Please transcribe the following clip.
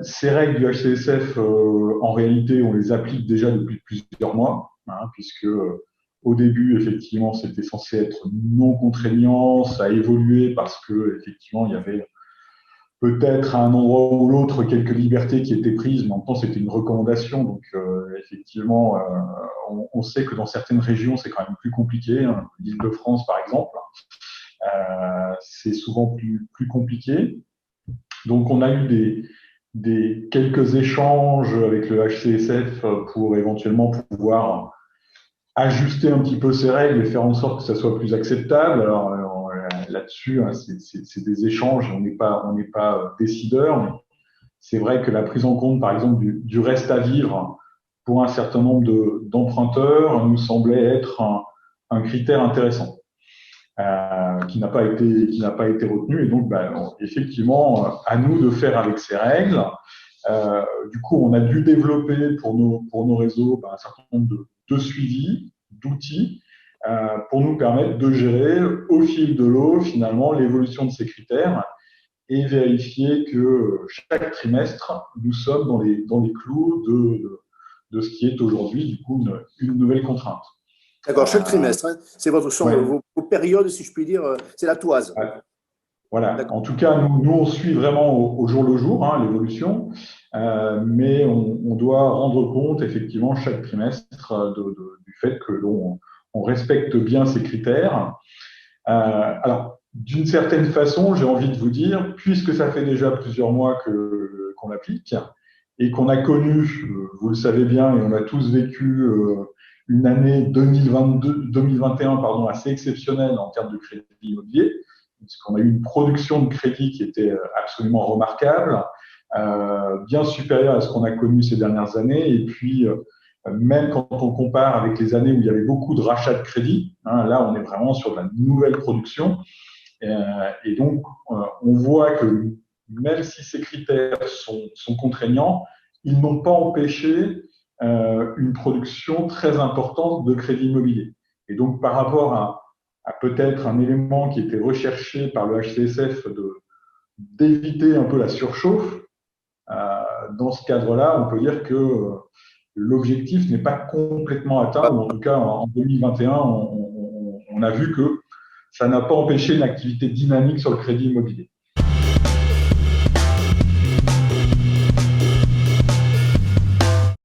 Ces règles du HCSF, en réalité, on les applique déjà depuis plusieurs mois, hein, puisque au début, effectivement, c'était censé être non contraignant, ça a évolué parce que effectivement, il y avait peut-être à un endroit ou l'autre quelques libertés qui étaient prises, mais en même temps, c'était une recommandation. Donc, effectivement, on sait que dans certaines régions, c'est quand même plus compliqué. Hein. L'Île-de-France, par exemple, c'est souvent plus compliqué. Donc, on a eu quelques échanges avec le HCSF pour éventuellement pouvoir ajuster un petit peu ces règles et faire en sorte que ça soit plus acceptable. Alors, là-dessus, hein, c'est des échanges, on n'est pas décideur, mais c'est vrai que la prise en compte, par exemple, du reste à vivre pour un certain nombre d'emprunteurs nous semblait être un critère intéressant. Qui n'a pas été retenu. Et donc, effectivement, à nous de faire avec ces règles. Du coup, on a dû développer pour nos réseaux un certain nombre de suivis, d'outils, pour nous permettre de gérer au fil de l'eau, finalement, l'évolution de ces critères et vérifier que chaque trimestre, nous sommes dans les clous de ce qui est aujourd'hui, du coup, une nouvelle contrainte. D'accord, chaque trimestre, hein. C'est vos périodes, si je puis dire, c'est la toise. Ouais. Voilà. En tout cas, nous on suit vraiment au jour le jour, hein, l'évolution, mais on doit rendre compte effectivement chaque trimestre du fait que on respecte bien ces critères. Alors, d'une certaine façon, j'ai envie de vous dire, puisque ça fait déjà plusieurs mois qu'on l'applique et qu'on a connu, vous le savez bien, et on a tous vécu une année 2021 pardon, assez exceptionnelle en termes de crédit immobilier, puisqu'on a eu une production de crédit qui était absolument remarquable, bien supérieure à ce qu'on a connu ces dernières années. Et puis, même quand on compare avec les années où il y avait beaucoup de rachats de crédit, hein, là, on est vraiment sur de la nouvelle production. Et donc, on voit que même si ces critères sont contraignants, ils n'ont pas empêché une production très importante de crédit immobilier. Et donc, par rapport à peut-être un élément qui était recherché par le HCSF d'éviter un peu la surchauffe, dans ce cadre-là, on peut dire que l'objectif n'est pas complètement atteint, ou en tout cas en 2021, on a vu que ça n'a pas empêché une activité dynamique sur le crédit immobilier.